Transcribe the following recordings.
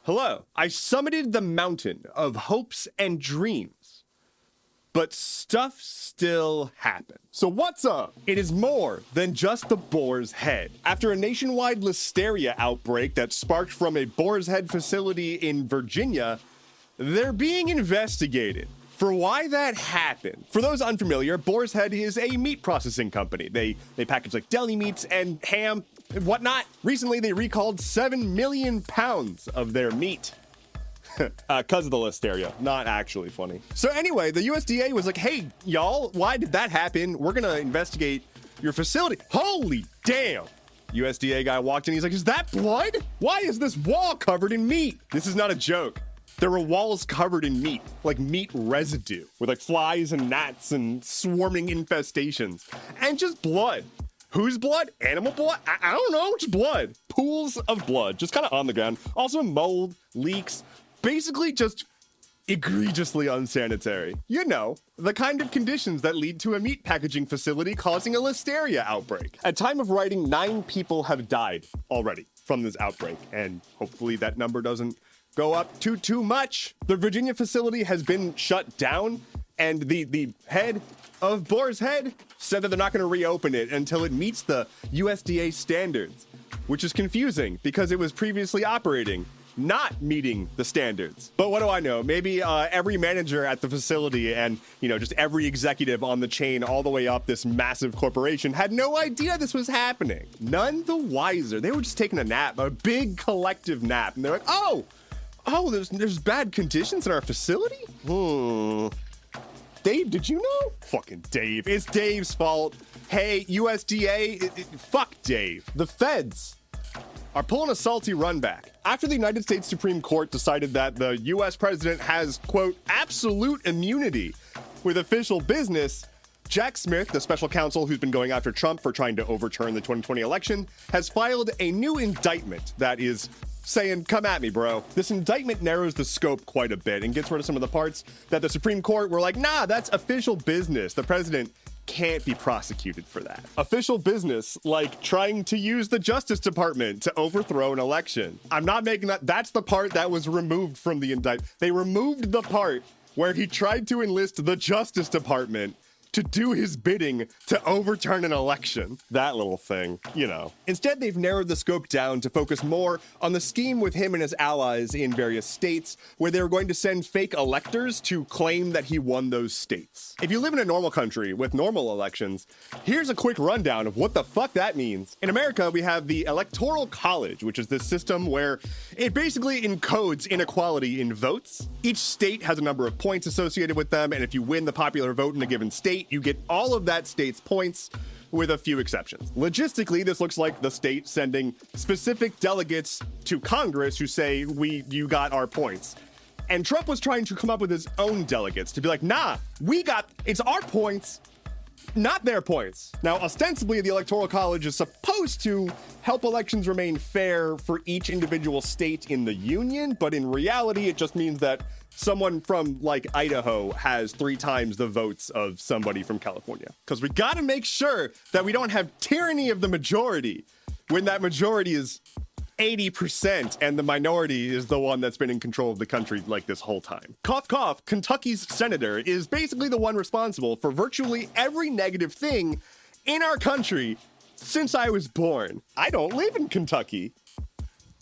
Hello, I summited the mountain of hopes and dreams, but stuff still happens. So what's up? It is more than just the boar's head. After a nationwide listeria outbreak that sparked from a boar's head facility in Virginia, they're being investigated for why that happened. For those unfamiliar, Boar's Head is a meat processing company. They package like deli meats and ham and whatnot. Recently, they recalled 7 million pounds of their meat. Cause of the listeria. Not actually funny. So anyway, the USDA was like, hey, y'all, why did that happen? We're gonna investigate your facility. Holy damn. USDA guy walked in, he's like, is that blood? Why is this wall covered in meat? This is not a joke. There were walls covered in meat, like meat residue, with like flies and gnats and swarming infestations, and just blood. Whose blood? Animal blood? I don't know, just blood. Pools of blood, just kind of on the ground. Also mold, leaks, basically just egregiously unsanitary. You know, the kind of conditions that lead to a meat packaging facility causing a listeria outbreak. At time of writing, 9 people have died already from this outbreak, and hopefully that number doesn't go up too much. The Virginia facility has been shut down, and the head of Boar's Head said that they're not going to reopen it until it meets the USDA standards, which is confusing because it was previously operating, not meeting the standards. But what do I know? Maybe every manager at the facility and, you know, just every executive on the chain all the way up this massive corporation had no idea this was happening. None the wiser. They were just taking a nap, a big collective nap, and they're like, oh, there's bad conditions in our facility? Dave, did you know? Fucking Dave. It's Dave's fault. Hey, USDA, fuck Dave. The feds are pulling a salty run back. After the United States Supreme Court decided that the US president has, quote, absolute immunity with official business, Jack Smith, the special counsel who's been going after Trump for trying to overturn the 2020 election, has filed a new indictment that is saying, come at me, bro. This indictment narrows the scope quite a bit and gets rid of some of the parts that the Supreme Court were like, nah, that's official business. The president can't be prosecuted for that. Official business, like trying to use the Justice Department to overthrow an election. I'm not making that. That's the part that was removed from the indictment. They removed the part where he tried to enlist the Justice Department to do his bidding to overturn an election. That little thing, you know. Instead, they've narrowed the scope down to focus more on the scheme with him and his allies in various states, where they're going to send fake electors to claim that he won those states. If you live in a normal country with normal elections, here's a quick rundown of what the fuck that means. In America, we have the Electoral College, which is this system where it basically encodes inequality in votes. Each state has a number of points associated with them, and if you win the popular vote in a given state, you get all of that state's points with a few exceptions. Logistically, this looks like the state sending specific delegates to Congress who say, you got our points. And Trump was trying to come up with his own delegates to be like, nah, it's our points, not their points. Now, ostensibly, the Electoral College is supposed to help elections remain fair for each individual state in the union, but in reality, it just means that someone from like Idaho has 3 times the votes of somebody from California. Because we gotta make sure that we don't have tyranny of the majority when that majority is 80% and the minority is the one that's been in control of the country like this whole time. Cough, cough, Kentucky's senator is basically the one responsible for virtually every negative thing in our country since I was born. I don't live in Kentucky.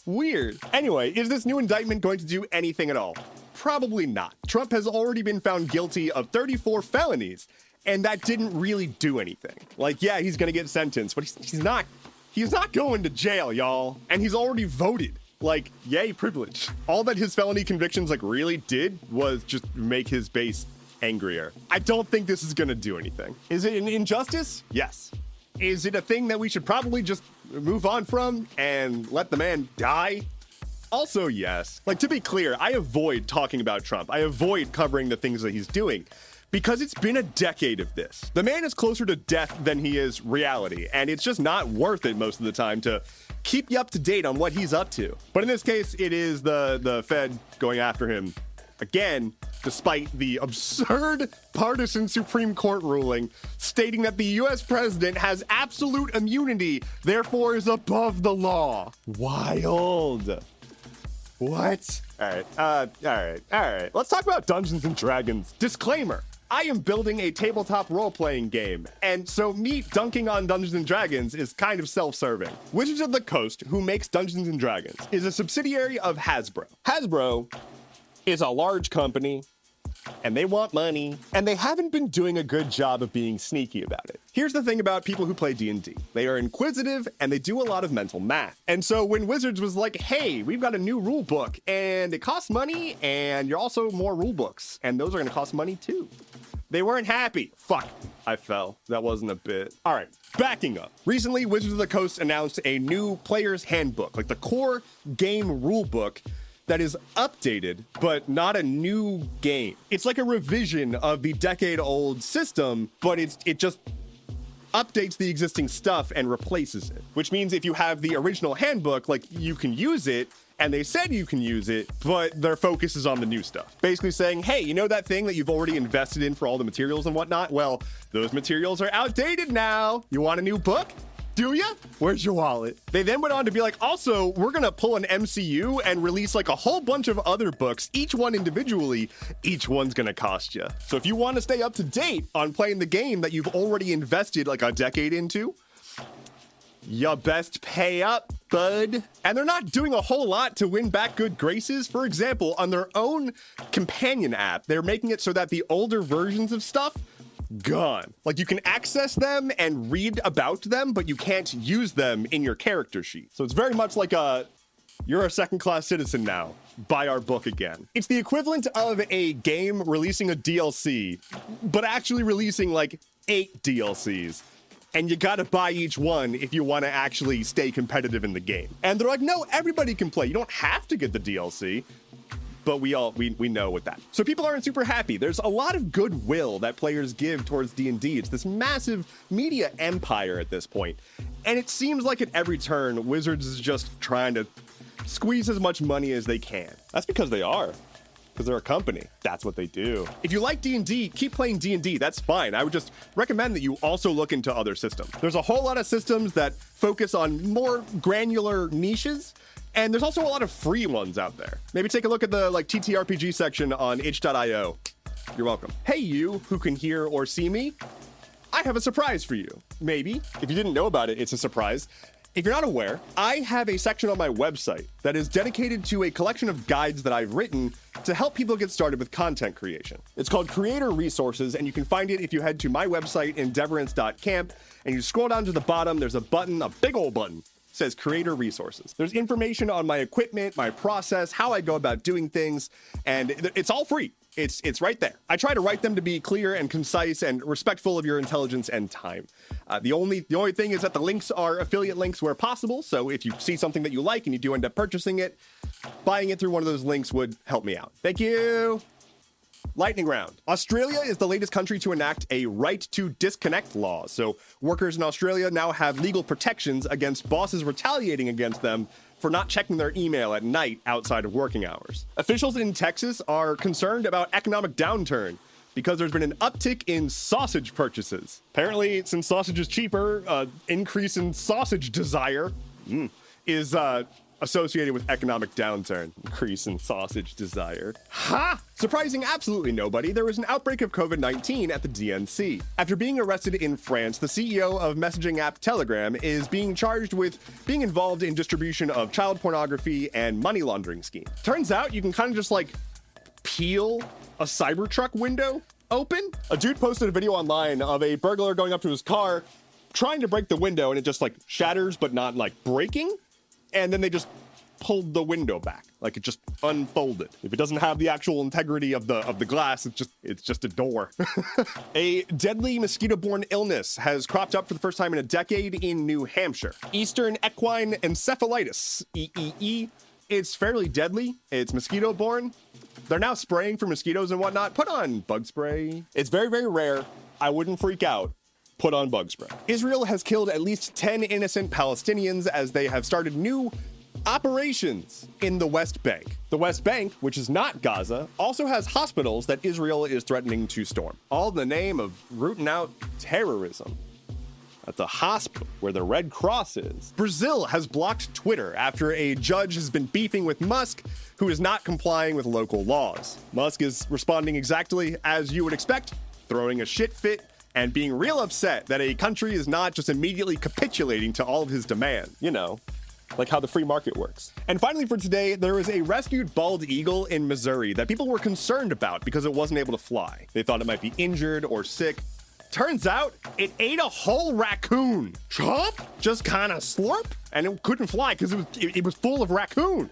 Weird. Anyway, is this new indictment going to do anything at all? Probably not. Trump has already been found guilty of 34 felonies, and that didn't really do anything. Like, yeah, he's gonna get sentenced, but he's not going to jail, y'all. And he's already voted. Like, yay, privilege. All that his felony convictions like really did was just make his base angrier. I don't think this is gonna do anything. Is it an injustice? Yes. Is it a thing that we should probably just move on from and let the man die? Also, yes. Like, to be clear, I avoid talking about Trump. I avoid covering the things that he's doing because it's been a decade of this. The man is closer to death than he is reality, and it's just not worth it most of the time to keep you up to date on what he's up to. But in this case, it is the Fed going after him again, despite the absurd partisan Supreme Court ruling stating that the US president has absolute immunity, therefore is above the law. Wild. What? All right. Let's talk about Dungeons and Dragons. Disclaimer. I am building a tabletop role-playing game, and so me dunking on Dungeons and Dragons is kind of self-serving. Wizards of the Coast, who makes Dungeons and Dragons, is a subsidiary of Hasbro. Hasbro is a large company, and they want money, and they haven't been doing a good job of being sneaky about it. Here's the thing about people who play D&D. They are inquisitive, and they do a lot of mental math. And so when Wizards was like, hey, we've got a new rule book, and it costs money, and you're also more rule books, and those are gonna cost money too. They weren't happy. Fuck, I fell. That wasn't a bit. All right, backing up. Recently, Wizards of the Coast announced a new player's handbook, like the core game rule book that is updated, but not a new game. It's like a revision of the decade-old system, but it just updates the existing stuff and replaces it. Which means if you have the original handbook, like, you can use it, and they said you can use it, but their focus is on the new stuff. Basically saying, hey, you know that thing that you've already invested in for all the materials and whatnot? Well, those materials are outdated now. You want a new book? Do ya? Where's your wallet? They then went on to be like, also, we're gonna pull an MCU and release like a whole bunch of other books, each one individually. Each one's gonna cost you. So if you want to stay up to date on playing the game that you've already invested like a decade into, you best pay up, bud. And they're not doing a whole lot to win back good graces. For example, on their own companion app, they're making it so that the older versions of stuff, gone. Like, you can access them and read about them, but you can't use them in your character sheet. So it's very much like you're a second-class citizen now. Buy our book again. It's the equivalent of a game releasing a DLC, but actually releasing like 8 DLCs. And you gotta buy each one if you wanna actually stay competitive in the game. And they're like, no, everybody can play. You don't have to get the DLC. But we know with that. So people aren't super happy. There's a lot of goodwill that players give towards D&D. It's this massive media empire at this point. And it seems like at every turn, Wizards is just trying to squeeze as much money as they can. That's because they are. Because they're a company. That's what they do. If you like D&D, keep playing D&D. That's fine. I would just recommend that you also look into other systems. There's a whole lot of systems that focus on more granular niches, and there's also a lot of free ones out there. Maybe take a look at the TTRPG section on itch.io. You're welcome. Hey, you who can hear or see me, I have a surprise for you. Maybe. If you didn't know about it, it's a surprise. If you're not aware, I have a section on my website that is dedicated to a collection of guides that I've written to help people get started with content creation. It's called Creator Resources, and you can find it if you head to my website, endeavorance.camp, and you scroll down to the bottom, there's a button, a big old button. It says Creator Resources. There's information on my equipment, my process, how I go about doing things, and it's all free. It's right there. I try to write them to be clear and concise and respectful of your intelligence and time. The only thing is that the links are affiliate links where possible. So if you see something that you like and you do end up purchasing it, buying it through one of those links would help me out. Thank you. Lightning round. Australia is the latest country to enact a right to disconnect law. So workers in Australia now have legal protections against bosses retaliating against them for not checking their email at night outside of working hours. Officials in Texas are concerned about economic downturn because there's been an uptick in sausage purchases. Apparently, since sausage is cheaper, increase in sausage desire is associated with economic downturn. Increase in sausage desire. Ha! Surprising absolutely nobody, there was an outbreak of COVID-19 at the DNC. After being arrested in France, the CEO of messaging app Telegram is being charged with being involved in distribution of child pornography and money laundering scheme. Turns out you can kind of just peel a Cybertruck window open. A dude posted a video online of a burglar going up to his car, trying to break the window, and it just shatters, but not breaking. And then they just pulled the window back, it just unfolded. If it doesn't have the actual integrity of the glass, it's just a door. A deadly mosquito-borne illness has cropped up for the first time in a decade in New Hampshire. Eastern equine encephalitis, EEE. It's fairly deadly. It's mosquito-borne. They're now spraying for mosquitoes and whatnot. Put on bug spray. It's very, very rare. I wouldn't freak out. Put on bug spray. Israel has killed at least 10 innocent Palestinians as they have started new operations in the West Bank. The West Bank, which is not Gaza, also has hospitals that Israel is threatening to storm, all in the name of rooting out terrorism. at the hospital where the Red Cross is. Brazil has blocked Twitter after a judge has been beefing with Musk, who is not complying with local laws. Musk is responding exactly as you would expect, throwing a shit fit and being real upset that a country is not just immediately capitulating to all of his demands. You know, like how the free market works. And finally for today, there was a rescued bald eagle in Missouri that people were concerned about because it wasn't able to fly. They thought it might be injured or sick. Turns out it ate a whole raccoon. Chomp? Just kind of slurp? And it couldn't fly because it was full of raccoon.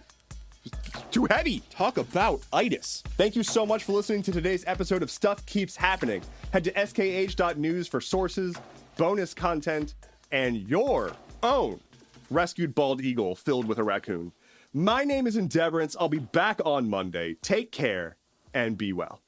Too heavy. Talk about itis. Thank you so much for listening to today's episode of Stuff Keeps Happening. Head to skh.news for sources, bonus content, and your own rescued bald eagle filled with a raccoon. My name is Endeavorance. I'll be back on Monday. Take care and be well.